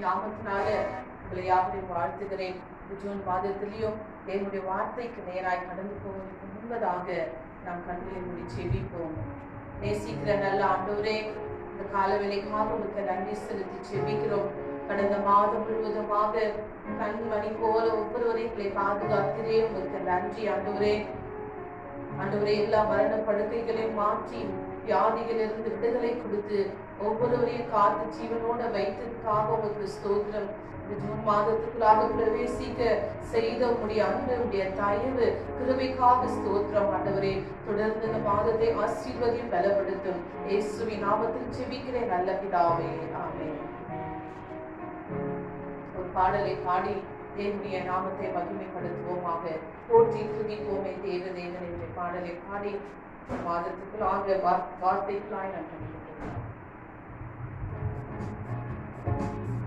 நாமத்தினால உங்களை யாவரையும் வாழ்த்துகிறேன். ஜூன் மாதத்திலையும் என்னுடைய வார்த்தைக்கு நேராய் கடந்து போவதற்கு முன்பதாக நாம் கண்களை மூடி செபிப்போம். நேசிக்கிற நல்ல ஆண்டவரே, இந்த காலவேளைக்காக உங்களுக்கு நன்றி செலுத்தி செபிக்கிறோம். கடந்த மாதம் முழுவதுமாக கண்மணி போல ஒவ்வொருவரையும் பாதுகாக்கிறே உங்களுக்கு நன்றி ஆண்டவரே. ஆண்டவரே, எல்லா மரண படுக்கைகளையும் மாற்றி வியாதிகளிலிருந்து விடுதலை கொடுத்து ஒவ்வொருவரையும் காத்து ஜீவனோட வைத்ததுக்காக உங்களுக்கு ஸ்தோத்திரம். ஜூன் மாதத்துக்குள்ளாக பிரவேசிக்க செய்த உடைய அன்பு, உடைய தயவு, கிருபைக்காக ஸ்தோத்திரம் ஆண்டவரே. தொடர்ந்து இந்த மாதத்தை ஆசீர்வதியும் பலப்படுத்தும் இயேசுவின் நாமத்தில் ஜெபிக்கிறேன் நல்ல பிதாவே, ஆமென். ஒரு பாடலை பாடி தேவனுடைய நாமத்தை மகிமைப்படுத்துவோமாக. போற்றி துதிப்போமே தேவ தேவன் என்ற பாடலை பாடி மாதத்துக்குள்ளாக வார்த்தைக்குள்ளாய் நான் கண்டிருக்கிறேன். Thank you.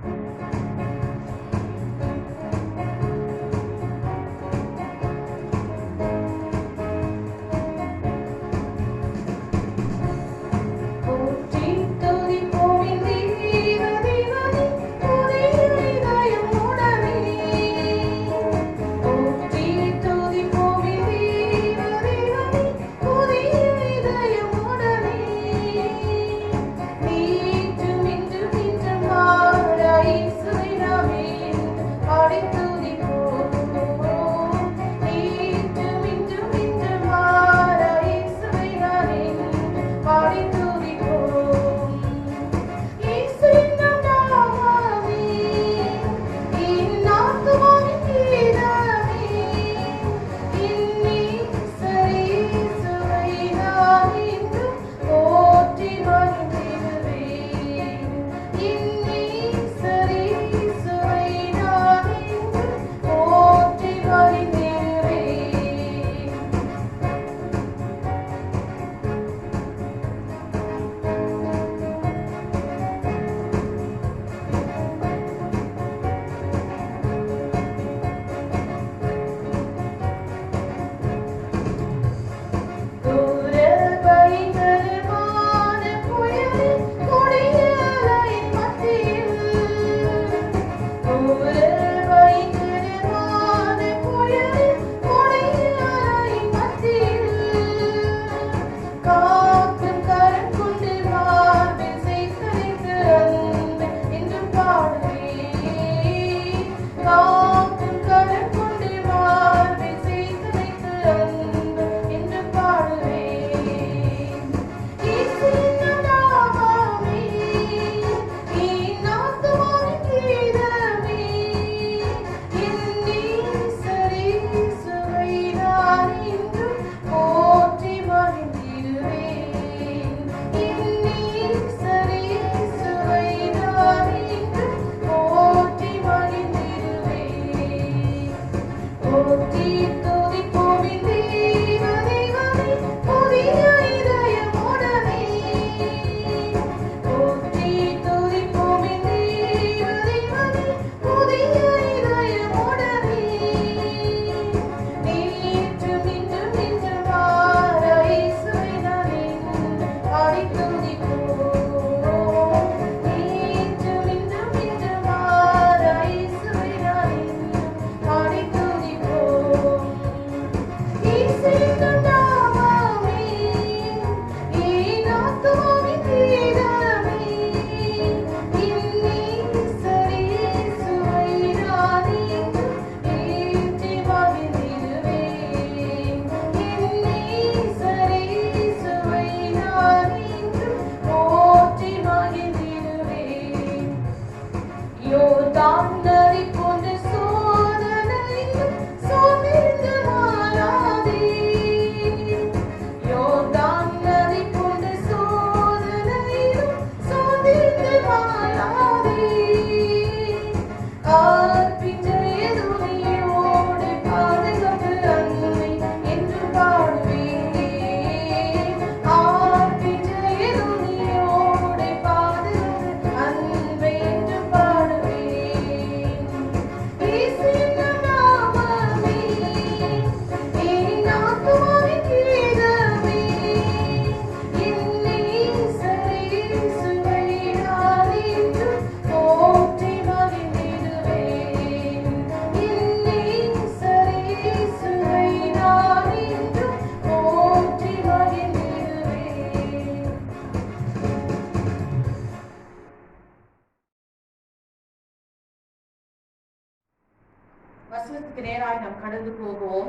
வசனத்துக்கு நேராய் நாம் கடந்து போவோம்.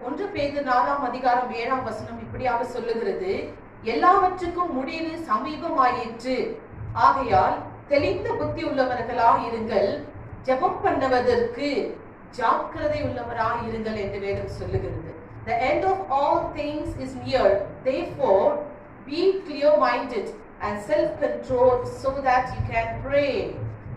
1 பேதுரு 4ஆம் அதிகாரம் 7ஆம் வசனம் இப்படியாக சொல்லுகிறது, எல்லாவற்றுக்கும் முடிவு சமீபமாயிற்று, ஆகையால் தெளிந்த புத்தி உள்ளவர்களாய் இருங்கள், ஜெபம் பண்ணுவதற்கு ஜாக்கிரதை உள்ளவராய் இருங்கள் என்று வேதம் சொல்லுகிறது. The end of all things is near, therefore be clear-minded and self-controlled so that you can pray.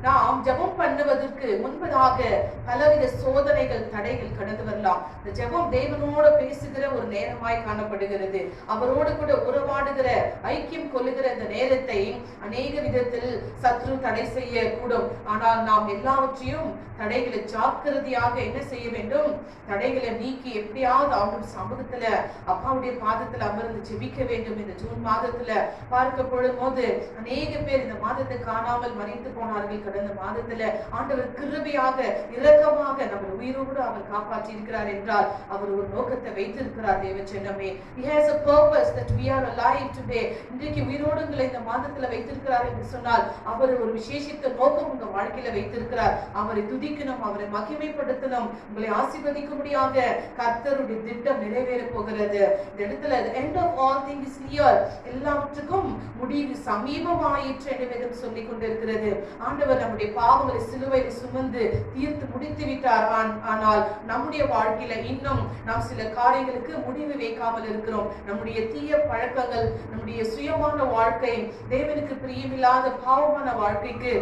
நாம் ஜெபம் பண்ணுவதற்கு முன்பதாக பலவித சோதனைகள் தடைகள் கடந்து வரலாம். இந்த ஜெபம் தேவனோடு பேசுகிற ஒரு நேரமாய் காணப்படுகிறது. அவரோடு கூட உறவாடுகிற ஐக்கியம் கொள்ளுகிற இந்த நேரத்தை அநேக விதத்தில் சத்ரு தடை செய்ய கூடும். ஆனால் நாம் எல்லாவற்றையும் தடைகளை ஜாக்கிரதையாக என்ன செய்ய வேண்டும்? தடைகளை நீக்கி எப்படியாவது அவனுடைய சமூகத்துல அப்பாவுடைய பாதத்துல அமர்ந்து ஜெபிக்க வேண்டும். இந்த ஜூன் மாதத்துல பார்க்கப்படும் போது அநேக பேர் இந்த மாதத்தை காணாமல் மறைந்து போனார்கள். கடந்த மாதத்துல ஆண்டவர் கிருபையாக இரக்கமாக நம்ம உயிரோடு அவர் காப்பாற்றி இருக்கிறார் என்றால் அவர் ஒரு நோக்கத்தை வைத்திருக்கிறார். தேவச்சனமே, he has a purpose that we are alive today. இன்றைக்கு உயிரோடு உங்களை இந்த மாதத்துல வைத்திருக்கிறார் என்று சொன்னால் அவர் ஒரு விசேஷித்த நோக்கம் உங்க வாழ்க்கையில வைத்திருக்கிறார். அவரை துதிக்கணும், அவரை மகிமைப்படுத்தணும், உங்களை ஆசீர்வதிக்கும்படியாக கர்த்தருடைய திட்டம் நிறைவேற போகிறது. இந்த இடத்துல the end of all things is near, எல்லாவற்றுக்கும் முடிவு சமீபமாயிற்று என்று வேதம் சொல்லிக் கொண்டிருக்கிறது. ஆண்டவர் நம்முடைய பாவங்களை சிலுவையில் சுமந்து தீர்த்து முடித்து விட்டார். ஆனால் நம்முடைய வாழ்க்கையில இன்னும் நாம் சில காரியங்களுக்கு முடிவு வைக்காமல் இருக்கிறோம். நம்முடைய தீய பழக்கங்கள், நம்முடைய சுயமான வாழ்க்கை, தேவனுக்கு பிரியமில்லாத பாவமான வாழ்க்கைக்கு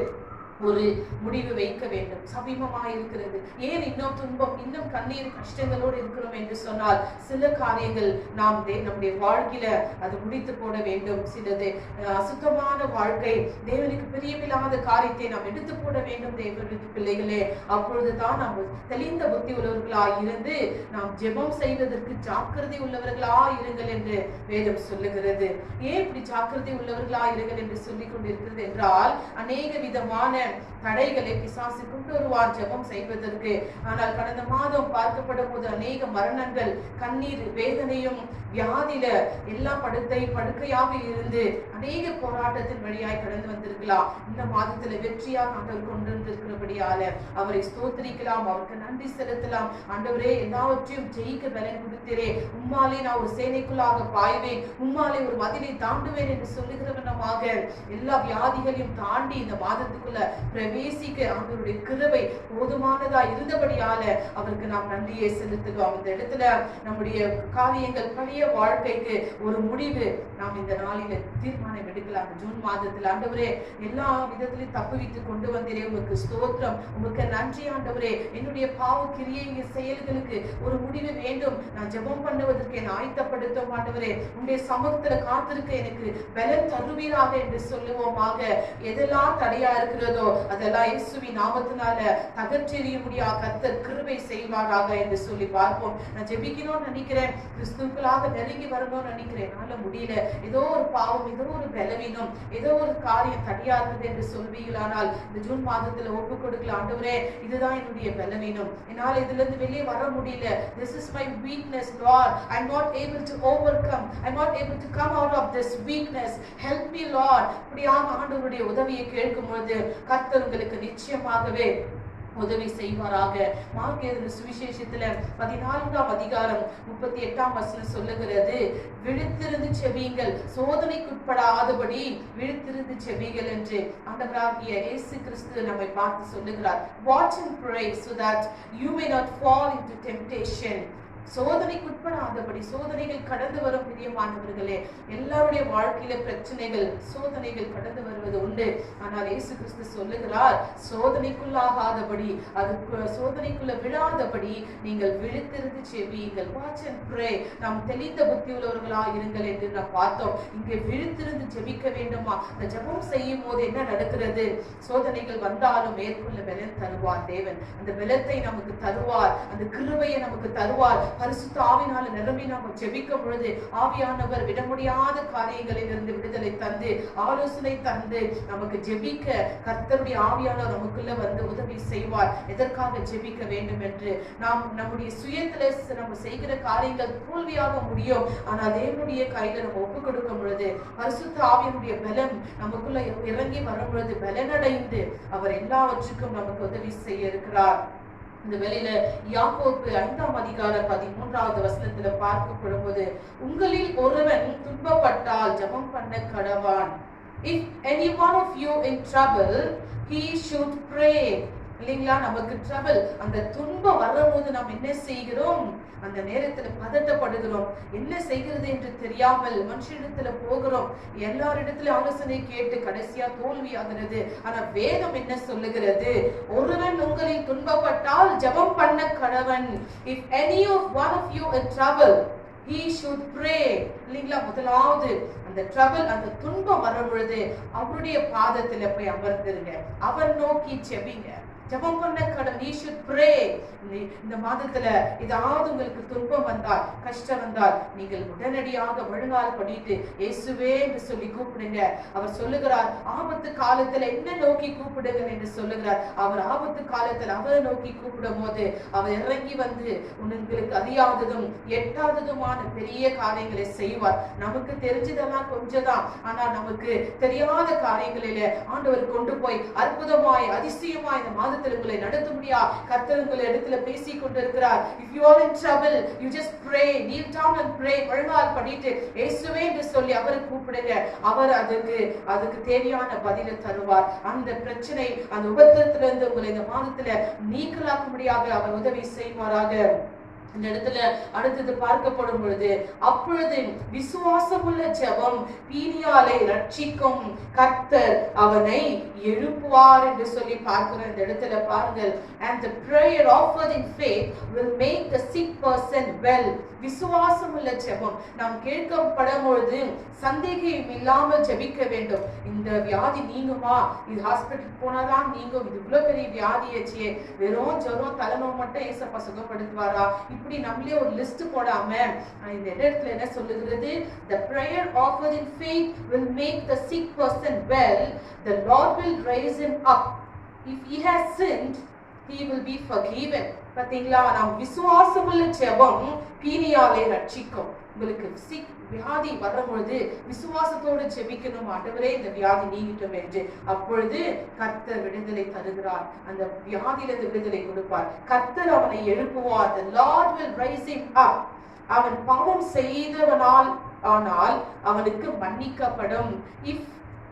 ஒரு முடிவு வைக்க வேண்டும். சமீபமாக இருக்கிறது. ஏன் இன்னும் துன்பம், இன்னும் கண்ணீர் கஷ்டங்களோடு இருக்கிறோம் என்று சொன்னால் சில காரியங்கள் நாம் நம்முடைய வாழ்க்கையில அது முடித்து போட வேண்டும். சிலது அசுத்தமான வாழ்க்கை, தேவனுக்கு பிரியமில்லாத காரியத்தை நாம் எடுத்து போட வேண்டும். தேவனுக்கு பிள்ளைகளே, அப்பொழுதுதான் நாம் தெளிந்த புத்தி உள்ளவர்களாய் இருந்து நாம் ஜெபம் செய்வதற்கு ஜாக்கிரதை உள்ளவர்களாய் இருங்கள் என்று வேதம் சொல்லுகிறது. ஏன் இப்படி ஜாக்கிரதை உள்ளவர்களாய் இருங்கள் என்று சொல்லிக் கொண்டிருக்கிறது என்றால் அநேக விதமான தடைகளை பிசாசு கொண்டு வருவார் ஜெபம் செய்வதற்கு. ஆனால் கடந்த மாதம் பார்க்கப்படும் போது அநேக மரணங்கள், கண்ணீர், வேதனையும், வியாதியில எல்லாம் படுக்கையாக இருந்து அநேக போராட்டத்தின் வழியாய் கடந்து வந்திருக்கலாம். இந்த மாதத்துல வெற்றியாக ஆண்டவர் கொண்டு வந்திருக்கிறபடியால அவரை ஸ்தோத்திரிக்கலாம், அவருக்கு நன்றி செலுத்தலாம். ஆண்டவரே, எல்லாவற்றையும் ஜெயிக்க பலன் கொடுத்தீரே, உம்மாலே நான் ஒரு சேனைக்குள்ளாக பாய்வேன், உம்மாலே ஒரு மதிலை தாண்டுவேன் என்று சொல்லுகிறவனமாக எல்லா வியாதிகளையும் தாண்டி இந்த மாதத்துக்குள்ள பிரவேசிக்க ஆண்டவருடைய கிருபை போதுமானதா இருந்தபடியால அவருக்கு நாம் நன்றியை செலுத்துவோம். இந்த இடத்துல நம்முடைய காரியங்கள், பழைய வாழ்க்கைக்கு ஒரு முடிவு நாம் இந்த நாளில தீர்மானம் எடுக்கலாம். ஜூன் மாதத்தில் ஆண்டவரே, எல்லா விதத்திலையும் தப்புவித்து கொண்டு வந்தீரே, உங்களுக்கு ஸ்தோத்திரம், உங்களுக்கு நன்றி ஆண்டவரே. என்னுடைய பாவ கிரியை செயல்களுக்கு ஒரு முடிவு வேண்டும். நான் ஜெபம் பண்ணுவதற்கு என்னை ஆயத்தப்படுத்தும் ஆண்டவரே. உன்னுடைய சமூகத்துல காத்திருக்க எனக்கு பலன் தருவீராக என்று சொல்லுவோமாக. எதெல்லாம் தடையா இருக்கிறதோ அதெல்லாம் இயேசுவின் நாமத்தினால தகற்றெறிய முடியாது. கர்த்தர் கிருபை செய்வாராக என்று சொல்லி பார்ப்போம். நான் ஜெபிக்கணும்னு நினைக்கிறேன், கிறிஸ்துவுக்குள்ளாக நெருங்கி வரணும்னு நினைக்கிறேன், என்னால முடியல, ஏதோ ஒரு பாவம், ஏதோ ஒரு பலவீனம், ஏதோ ஒரு காரியம் தடையா இருக்குது என்று சொல்வீங்களானால் இந்த ஜூன் மாதத்துல ஒப்பு கொடுக்கலாம். ஆண்டவரே, இதுதான் என்னுடைய பலவீனம், என்னால் இதுல இருந்து வெளியே வர முடியல. This is my weakness, Lord. I'm not able to overcome. I'm not able to come out of this weakness. Help me, Lord. இப்படியாக ஆண்டவருடைய உதவியை கேட்கும் பொழுது கர்த்தர் உங்களுக்கு நிச்சயமாகவே உதவி செய்வாராக. மார்க் எழுதின சுவிசேஷத்துல 14ஆம் அதிகாரம் 38ஆம் வசனம் சொல்லுகிறது, விழித்திருந்து செபியுங்கள், சோதனைக்குட்படாதபடி விழித்திருந்து செபியுங்கள் என்று ஆண்டவராகிய இயேசு கிறிஸ்து நம்மை பார்த்து சொல்லுகிறார். Watch and pray so that you may not fall into temptation. சோதனைக்குட்படாதபடி. சோதனைகள் கடந்து வரும் பிரியமானவர்களே, எல்லாருடைய வாழ்க்கையில பிரச்சனைகள், சோதனைகள் கடந்து வருவது உண்டு. ஆனால் இயேசு கிறிஸ்து சொல்லுகிறார், சோதனைக்குள்ளாகாதபடி, அதுக்கு சோதனைக்குள்ள விழாதபடி நீங்கள் விழித்திருந்து செபியுங்கள். Watch and pray. நாம் தெளிந்த புத்தி உள்ளவர்களா இருங்கள் என்று நாம் பார்த்தோம். இங்கே விழித்திருந்து ஜெபிக்க வேண்டுமா? அந்த ஜெபம் செய்யும் போது என்ன நடக்கிறது? சோதனைகள் வந்தாலும் மேற்கொள்ள பலன் தருவார் தேவன். அந்த பலத்தை நமக்கு தருவார், அந்த கிருபையை நமக்கு தருவார். பரிசுத்த ஆவியினால நிரம்பி நாம் ஜெபிக்கும் பொழுது ஆவியானவர் விட முடியாத காரியங்களில் இருந்து விடுதலை தந்து, ஆலோசனை தந்து, நமக்கு ஜெபிக்க கர்த்தருடைய ஆவியானவர் நமக்குள்ள வந்து உதவி செய்வார். எதற்காக ஜெபிக்க வேண்டும் என்று. நாம் நம்முடைய சுயத்துல நம்ம செய்கிற காரியங்கள் தோல்வியாக முடியும். ஆனால் தேவனுடைய கையில நம்ம ஒப்பு கொடுக்கும் பொழுது பரிசுத்த ஆவியினுடைய பலம் நமக்குள்ள இறங்கி வரும் பொழுது பலனடைந்து அவர் எல்லாவற்றுக்கும் நமக்கு உதவி செய்ய இருக்கிறார். இந்த வேளையில யாக்கோபு 5ஆம் அதிகாரம் 13வது வசனத்துல பார்க்கப்படும் போது, உங்களில் ஒருவன் துன்பப்பட்டால் ஜெபம் பண்ண கடவான். If any one of you in trouble, he should pray. இல்லைங்களா? நமக்கு ட்ரபிள், அந்த துன்பம் வரும்போது நாம் என்ன செய்கிறோம்? அந்த நேரத்துல பதட்டப்படுகிறோம். என்ன செய்கிறது என்று தெரியாமல் மனுஷனிடத்துல போகிறோம். எல்லாரிடத்துல ஆலோசனை கேட்டு கடைசியா தோல்வி ஆகிறது. ஆனா வேதம் என்ன சொல்லுகிறது? ஒருவன் உங்களில் துன்பப்பட்டால் ஜெபம் பண்ண கடவன். If any of one of you in trouble, he should pray. இல்லைங்களா? முதலாவது அந்த ட்ரபிள், அந்த துன்பம் வரும் பொழுது அவருடைய பாதத்துல போய் அமர்ந்துருங்க. அவர் நோக்கி செபிங்க. ஜெபம் பண்ண கடவுள். You should pray. இந்த மாதத்துல ஏதாவது உங்களுக்கு துன்பம் வந்தால், கஷ்டம் வந்தால், நீங்கள் உடனடியாக முழங்கால் படிட்டு இயேசுவே என்று சொல்லி கூப்பிடுங்க. அவர் சொல்லுகிறார், ஆபத்து காலத்துல என்ன நோக்கி கூப்பிடுங்க என்று சொல்லுகிறார். அவர் ஆபத்து காலத்துல அவரை நோக்கி கூப்பிடும் போது அவர் இறங்கி வந்து உங்களுக்கு அறியாததும் எட்டாததுமான பெரிய காரியங்களை செய்வார். நமக்கு தெரிஞ்சதெல்லாம் கொஞ்சம்தான், ஆனா நமக்கு தெரியாத காரியங்களில ஆண்டவர் கொண்டு போய் அற்புதமாய் அதிசயமாய் இந்த மாதத்தில் உங்களை நடத்த முடியா கர்த்தர் உங்களை இடத்துல பேசிக் கொண்டிருக்கிறார். If you are in trouble, you just pray, kneel down and pray. முழங்கால் படிட்டு இயேசுவே என்று சொல்லி அவரை கூப்பிடுங்க. அவர் அதுக்கு தேவையான பதிலை தருவார். அந்த பிரச்சனை, அந்த உபத்திரத்திலிருந்து உங்களை இந்த மாதத்துல நீக்கலாக்கும்படியாக அவர் உதவி செய்வாராக. இந்த இடத்துல அடுத்தது பார்க்கப்படும் பொழுது, அப்பொழுது விசுவாசமுள்ள ஜெபம் பீனியாலை ரட்சிக்கும், கர்த்தர் அவனை எழுப்புவார் என்று சொல்லி பார்க்கிறோம். இந்த இடத்துல பாருங்கள், and the prayer offered in faith will make the sick person well. விசுவாசமுள்ள ஜெபம் நாம் கேட்கப்படும் பொழுது சந்தேகம் இல்லாமல் ஜெபிக்க வேண்டும். இந்த வியாதி நீங்குமா? இது ஹாஸ்பிட்டல் போனாதான் நீங்கும். இது இவ்வளவு பெரிய வியாதியாச்சே, வெறும் ஜுரம் தலைநோய் மட்டும் ஏசப்பா சுகப்படுத்துவாரா? இப்படி நம்மளே ஒரு லிஸ்ட் போடாம இந்த இடத்துல என்ன சொல்லுகிறது? The prayer offered in faith will make the sick person well. The Lord will raise him up. If he has sinned, he will be forgiven. பாத்தீங்களா? நாம் விசுவாசமுள்ள ஜெபம் பீனியாலை ரட்சிக்கும். உங்களுக்கு சிக் வியாதி வரும் பொழுது விசுவாசத்தோடு ஜெபிக்கணும். ஆண்டவரே இந்த வியாதி நீங்கிட்டும் என்று. அப்பொழுது கர்த்தர் விடுதலை தருகிறார். அந்த வியாதியிலிருந்து விடுதலை கொடுப்பார். கர்த்தர் அவனை எழுப்புவார். The Lord will raise him up. அவன் பாவம் செய்தவனால் ஆனால் அவனுக்கு மன்னிக்கப்படும். If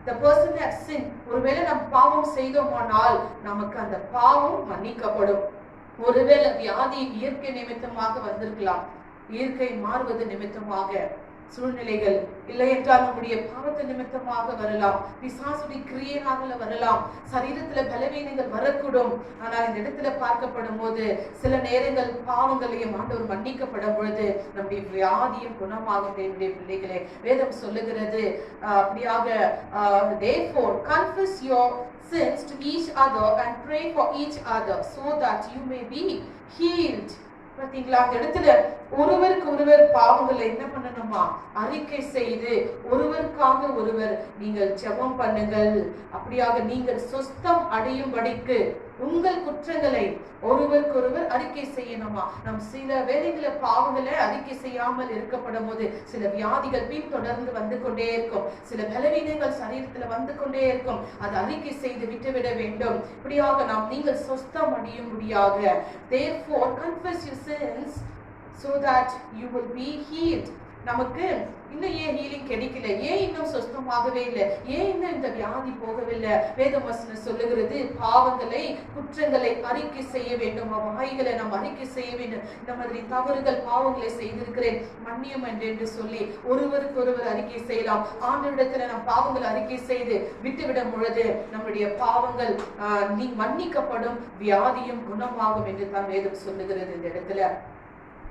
the person has sinned, ஒருவேளை நாம் பாவம் செய்தோமானால் நமக்கு அந்த பாவம் மன்னிக்கப்படும். ஒருவேளை வியாதி இயற்கை நிமித்தமாக வந்திருக்கலாம், இயற்கை மாறுவது நிமித்தமாக சூழ்நிலைகள், இல்லை என்றால் நம்முடைய பாவத்தை நிமித்தமாக வரலாம், பிசாசுடைய கிரியையாக வரலாம், சரீரத்துல பலவீனங்கள் வரக்கூடும். ஆனால் இந்த இடத்துல பார்க்கப்படும் போது சில நேரங்கள் பாவங்களையும் ஆண்டவர் மன்னிக்கப்படும் பொழுது நம்முடைய வியாதியும் குணமாகும். என்னுடைய பிள்ளைகளே, வேதம் சொல்லுகிறது அப்படியாக, therefore confess your sins to each other and pray for each other so that you may be healed. பாத்தீங்களா? அந்த இடத்துல ஒருவருக்கு ஒருவர் பாவங்களை என்ன பண்ணணுமா? அறிக்கை செய்து ஒருவருக்காக ஒருவர் நீங்கள் ஜெபம் பண்ணுங்கள். அப்படியாக நீங்கள் சொஸ்தம் அடையும்படிக்கு உங்கள் குற்றங்களை ஒருவருக்கொருவர் அறிக்கை செய்யணுமா? நம் சில வேளைகளை பாவங்களை அறிக்கை செய்யாமல் இருக்கப்படும் போது சில வியாதிகள் பின் தொடர்ந்து வந்து கொண்டே இருக்கும், சில பலவீனங்கள் சரீரத்துல வந்து கொண்டே இருக்கும். அதை அறிக்கை செய்து விட்டுவிட வேண்டும். இப்படியாக நீங்கள் சொஸ்தம் அடையும்படியாக, therefore confess your sins so that you will be healed. நமக்கு இன்னும் ஏன் ஹீலிங் கிடைக்கல? ஏன் இன்னும் சொஸ்தமாகவே இல்லை? ஏன் இன்னும் இந்த வியாதி போகவில்லை? வேதவசனம் சொல்லுகிறது, பாவங்களை குற்றங்களை அறிக்கை செய்ய வேண்டும். வாய்களை நாம் அறிக்கை செய்ய வேண்டும். இந்த மாதிரி தவறுகள் பாவங்களை செய்திருக்கிறேன் மன்னியும் என்று சொல்லி ஒருவருக்கு ஒருவர் அறிக்கை செய்யலாம். ஆண்டவரிடத்துல நாம் பாவங்களை அறிக்கை செய்து விட்டுவிடும் பொழுது நம்முடைய பாவங்கள் மன்னிக்கப்படும், வியாதியும் குணமாகும் என்று தான் வேதம் சொல்லுகிறது. இந்த இடத்துல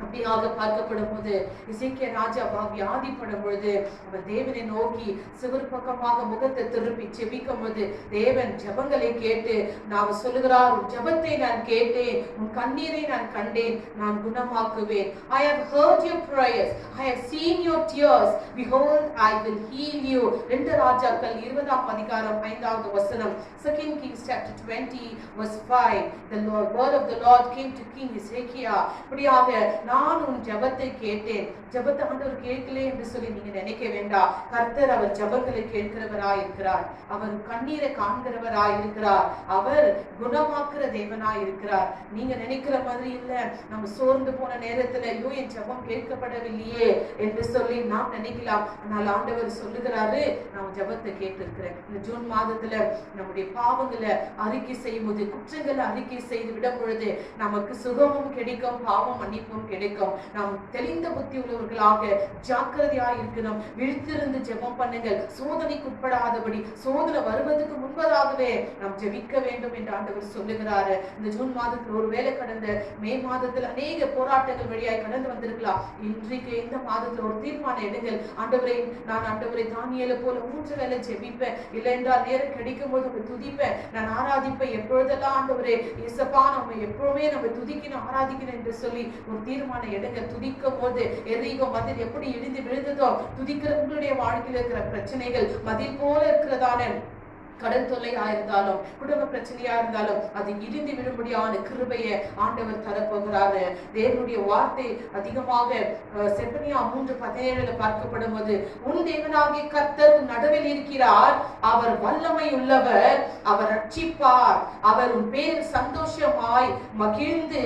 அப்படியாக பார்க்கப்படும் போது எசேக்கியா ராஜா வியாதிப்படும் பொழுது அவர் தேவனை நோக்கி சிவர் பக்கமாக முகத்தை திருப்பி ஜெபிக்கும் போது தேவன் ஜெபங்களை கேட்டு நான் சொல்லுகிறார், உன் ஜெபத்தை நான் கேட்டேன், உன் கண்ணீரை நான் கண்டேன், நான் குணமாக்குவேன். I have heard your prayers, I have seen your tears, behold I will heal you. 2 ராஜாக்கள் 20ஆம் அதிகாரம் 5வது வசனம். 2 Kings chapter 20 verse 5. The word of the Lord came to King Hezekiah. அப்படியாக நான் உன் ஜெபத்தை கேட்டேன். ஜெபத்தை ஆண்டவர் கேட்கலே என்று சொல்லி நீங்க நினைக்க வேண்டாம். கர்த்தர் அவர் ஜெபங்களை கேட்கிறவராய் இருக்கிறார். அவர் கண்ணீரை காண்கிறவராய் இருக்கிறார். அவர் குணமாக்குற தேவனாய் இருக்கிறார். நீங்க நினைக்கிற மாதிரி இல்ல. நம்ம சோர்ந்து போன நேரத்துல ஐயோ என் ஜெபம் கேட்கப்படவில்லையே என்று சொல்லி நாம் நினைக்கலாம். ஆனால் ஆண்டவர் சொல்லுகிறாரு, நான் ஜெபத்தை கேட்டிருக்கிறேன். இந்த ஜூன் மாதத்துல நம்முடைய பாவங்களை அறிக்கை செய்யும் போது, குற்றங்களை அறிக்கை செய்து விடும் பொழுது நமக்கு சுகமும் கிடைக்கும், பாவம் மன்னிப்பும் கிடைக்கும். நாம் தெளிந்த புத்தி உள்ளவர்களாக ஜாக்கிரதையாய் இருக்கணும். விழித்திருந்து ஜெபம் பண்ணுங்கள். சோதனைக்கு உட்படாதபடி, சோதனை வருவதற்கு முன்பதாகவே நாம் ஜெபிக்க வேண்டும் என்று ஆண்டவர் சொல்லுகிறாரு. இந்த ஜூன் மாதத்தில் ஒருவேளை கடந்த மே மாதத்தில் அநேக போராட்டங்கள் வழியாய் கடந்து வந்திருக்கலாம். இன்றைக்கு இந்த மாதத்தில் ஒரு தீர்மானம் எடுங்கள். ஆண்டவரை, நான் ஆண்டவரை தானியேலை போல 3 வேளை ஜெபிப்பேன். இல்லை என்றால் நேரம் கிடைக்கும் போது உங்களை துதிப்பேன், நான் ஆராதிப்பேன். எப்பொழுதெல்லாம் ஆண்டவரே இயேசுப்பா நம்ம எப்பவுமே நம்ம துதிக்கணும், ஆராதிக்கணும் என்று சொல்லி ஒரு தீர்மானம் எடுங்க. துதிக்கும் போது எரிகோ மதில் எப்படி இடிந்து விழுந்ததோ, துதிக்கிற உங்களுடைய வாழ்க்கையில் இருக்கிற பிரச்சனைகள் மதில் போல இருக்கிறதான கடன் தொல்லையா இருந்தாலும், குடும்ப பிரச்சனையா இருந்தாலும் அது இடிந்து விடும்படியான கிருபையை ஆண்டவர் தரப்போகிறாரு. தேவனுடைய வார்த்தை அதிகமாக செப்பனியா 3:17 பார்க்கப்படும் போது, உன் தேவனாகிய கர்த்தர் நடுவில் இருக்கிறார், அவர் வல்லமை உள்ளவர், அவர் ரட்சிப்பார், அவர் உன் பேரில் சந்தோஷமாய் மகிழ்ந்து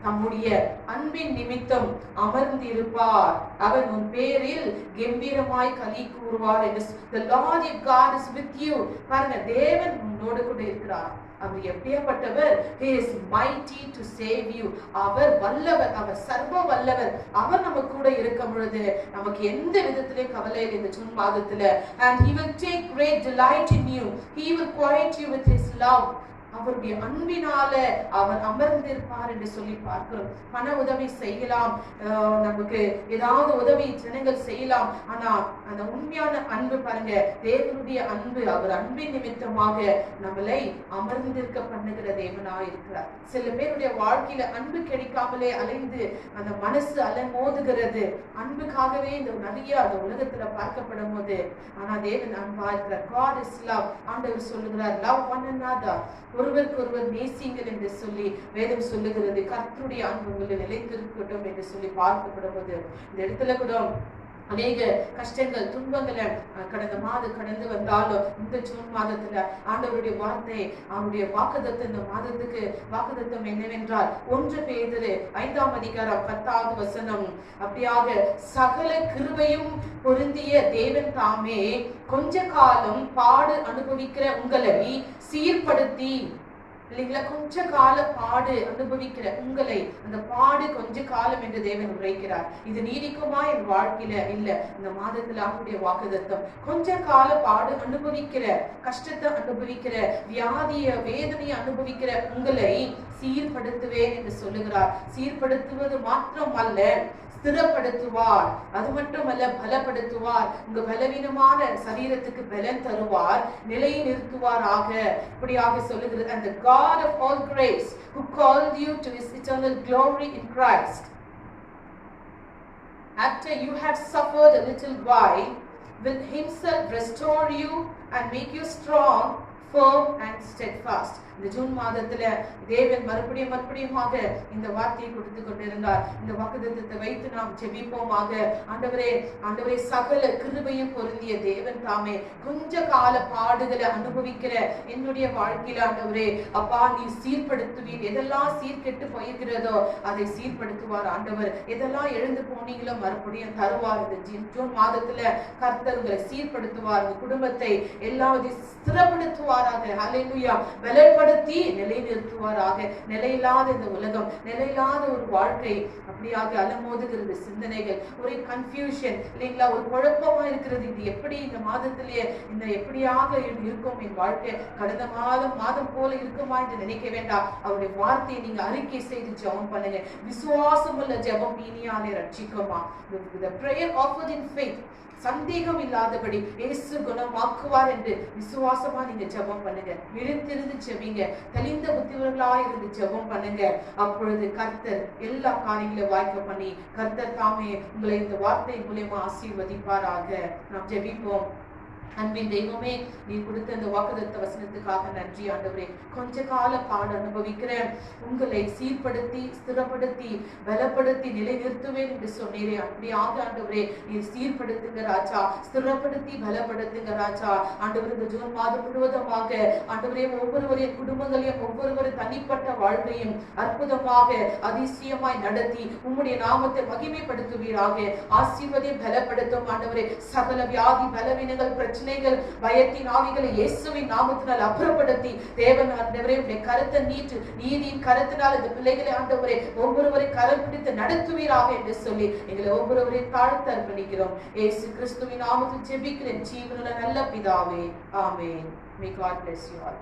நம்முடைய அன்பின் நிமித்தம் அமர்ந்திருப்பார், அவர் உன் பேரில் கம்பீரமாய் களி கூறுவார் என்று. The Lord your God is with you. பாருங்க, தேவன் உன்னோடு கூட இருக்கிறார். அவர் எப்படியாப்பட்டவர்? He is mighty to save you. அவர் வல்லவர், அவர் சர்வ வல்லவர். அவர் நம்ம கூட இருக்கும் பொழுது நமக்கு எந்த விதத்திலே கவலை இல்லை இந்த ஜூன் மாதத்துல. And he will take great delight in you. He will quiet you with his love. அவருடைய அன்பினால அவர் அமர்ந்திருப்பார் என்று சொல்லி பார்க்கிறோம். பண உதவி செய்யலாம், நமக்கு ஏதாவது உதவி ஜனங்கள் செய்யலாம். ஆனா அந்த உண்மையான அன்பு பாருங்க, தேவனுடைய அன்பு, அவர் அன்பின் நிமித்தமாக நம்மளை அமர்ந்திருக்க பண்ணுகிற தேவனாய் இருக்கிறார். சில பேருடைய வாழ்க்கையில அன்பு கிடைக்காமலே அலைந்து அந்த மனசு அலமோதுகிறது. அன்புக்காகவே இந்த நிறைய அந்த உலகத்துல பார்க்கப்படும் போது, ஆனா தேவன் அன்பா இருக்கிறார். God is love. ஆண்டவர் சொல்லுகிறார், love one another. ஒருவருக்கு ஒருவர் நேசிங்கள் என்று சொல்லி வேதம் சொல்லுகிறது. கர்த்தருடைய அன்பு உங்களை நிலைத்திருக்கட்டும் என்று சொல்லி பார்க்கப்படும் போது, இந்த இடத்துல கூட அநேக கஷ்டங்கள், துன்பங்களை கடந்த மாதம் கடந்து வந்தாலும் இந்த ஜூன் மாதத்துல ஆண்டவருடைய வார்த்தை, அவருடைய வாக்குத்தத்தம், இந்த மாதத்துக்கு வாக்குத்தத்தம் என்னவென்றால் 1 பேதுரு 5ஆம் அதிகாரம் 10வது வசனம், அப்படியாக சகல கிருபையும் பொருந்திய தேவன் தாமே கொஞ்ச காலம் பாடு அனுபவிக்கிற உங்களை சீர்படுத்தி, இல்லைங்களா, கொஞ்ச கால பாடு அனுபவிக்கிற உங்களை, அந்த பாடு கொஞ்ச காலம் என்று தேவன் உரைக்கிறார். இது நீடிக்குமா என் வாழ்க்கையில? இல்ல. இந்த மாதத்துல அவருடைய வாக்குத்தத்தம், கொஞ்ச கால பாடு அனுபவிக்கிற, கஷ்டத்தை அனுபவிக்கிற, வியாதிய வேதனையை அனுபவிக்கிற உங்களை சீர்படுத்துவேன் என்று சொல்லுகிறார். சீர்படுத்துவது மாத்திரம் அல்ல, ஸ்திரப்படுத்துவார். அது மட்டுமல்ல, பலப்படுத்துவார். உங்க பலவீனமான சரீரத்துக்கு பலன் தருவார், நிலை நிறுத்துவாராக. இப்படியாக சொல்லுகிறது. And the God of all grace who called you to his eternal glory in Christ, after you have suffered a little while, will himself restore you and make you strong, firm and steadfast. இந்த June மாதத்துல தேவன் மறுபடியுமாக இந்த வார்த்தையை கொடுத்து கொண்டிருந்தார். இந்த வாக்குத்தத்தத்தை வைத்து நாம் ஜெபிப்போமாக. ஆண்டவரே சகல கிருபையும் பொருந்திய தேவன் தாமே கொஞ்ச கால பாடுகளை அனுபவிக்கிற என்னுடைய வாழ்க்கையில ஆண்டவரே அப்பா நீ சீர்படுத்துவீர். எதெல்லாம் சீர்கெட்டு போயிருக்கிறதோ அதை சீர்படுத்துவார் ஆண்டவர். எதெல்லாம் எழுந்து போனீங்களோ மறுபடியும் தருவார். இந்த ஜூன் மாதத்துல கர்த்தர் உங்களை சீர்படுத்துவார். உங்க குடும்பத்தை எல்லாவற்றையும் ஸ்திரப்படுத்துவாராக. ஹல்லேலூயா. பலப்படுத்தி நிலைநிறுத்துவாராக. நிலையில்லாத இந்த உலகம், நிலையில்லாத ஒரு வாழ்க்கை, அப்படியாக அலமோதுகிறது சிந்தனைகள், ஒரு கன்ஃபியூஷன் இல்லைங்களா, ஒரு குழப்பமா இருக்கிறது. இது எப்படி இந்த மாதத்திலேயே இந்த எப்படியாக இருக்கும் என் வாழ்க்கை, கடந்த மாதம் போல இருக்குமா என்று நினைக்க வேண்டாம். அவருடைய வார்த்தையை நீங்க அறிக்கை செய்து ஜெபம் பண்ணுங்க. விசுவாசம் உள்ள ஜெபம் பீனியாலே ரட்சிக்குமா. The prayer offered in faith, சந்தேகம் இல்லாதபடி இயேசு குணமாக்குவார் என்று விசுவாசமா நீங்க ஜெபம் பண்ணுங்க. விழித்திருந்து ஜெபிங்க. தெளிந்த புத்தியுள்ளவர்களாய் இருந்து ஜெபம் பண்ணுங்க. அப்பொழுது கர்த்தர் எல்லா காரியங்களையும் வாய்க்க பண்ணி கர்த்தர் தாமே உங்களை இந்த வார்த்தை மூலமா ஆசீர்வதிப்பாராக. நாம் ஜெபிப்போம். அன்பின் தெய்வமே, நீ கொடுத்த இந்த வாக்குதத்த வசனத்துக்காக நன்றி ஆண்டவரே. கொஞ்ச கால பாடு அனுபவிக்கிற உங்களை சீர்படுத்தி ஸ்திரப்படுத்தி பலப்படுத்தி நிலைநிறுத்துவேன் என்று சொன்னீரே, அப்படியாக ஆண்டவரே நீர் சீர்படுத்துங்க ராஜா, ஸ்திரப்படுத்தி பலப்படுத்துங்க ராஜா. ஆண்டவர் இந்த ஜூன் மாதம் முழுவதுமாக ஆண்டவரே ஒவ்வொருவரையும் குடும்பங்களையும் ஒவ்வொருவரும் தனிப்பட்ட வாழ்க்கையும் அற்புதமாக அதிசயமாய் நடத்தி உம்முடைய நாமத்தை மகிமைப்படுத்துவீராக. ஆசீர்வதியை பலப்படுத்தும் ஆண்டவரே. சகல வியாதி பலவீனங்கள் பிரச்சனைகள் பயத்தின் ஆவிகளை இயேசுவின் நாமத்தினால் அப்புறப்படுத்தி தேவன் ஆண்டவரே உடைய கரத்தை நீட்டு நீதியின் கரத்தினால் இந்த பிள்ளைகளை ஆண்டவரே ஒவ்வொருவரை கரம் பிடித்து நடத்துவீராக என்று சொல்லி எங்களை ஒவ்வொருவரையும் தாழ்த்து அர்ப்பணிக்கிறோம். இயேசு கிறிஸ்துவின் நாமத்தில் ஜெபிக்கிறேன் ஜீவனுள்ள நல்ல பிதாவே, ஆமென். May God bless you all.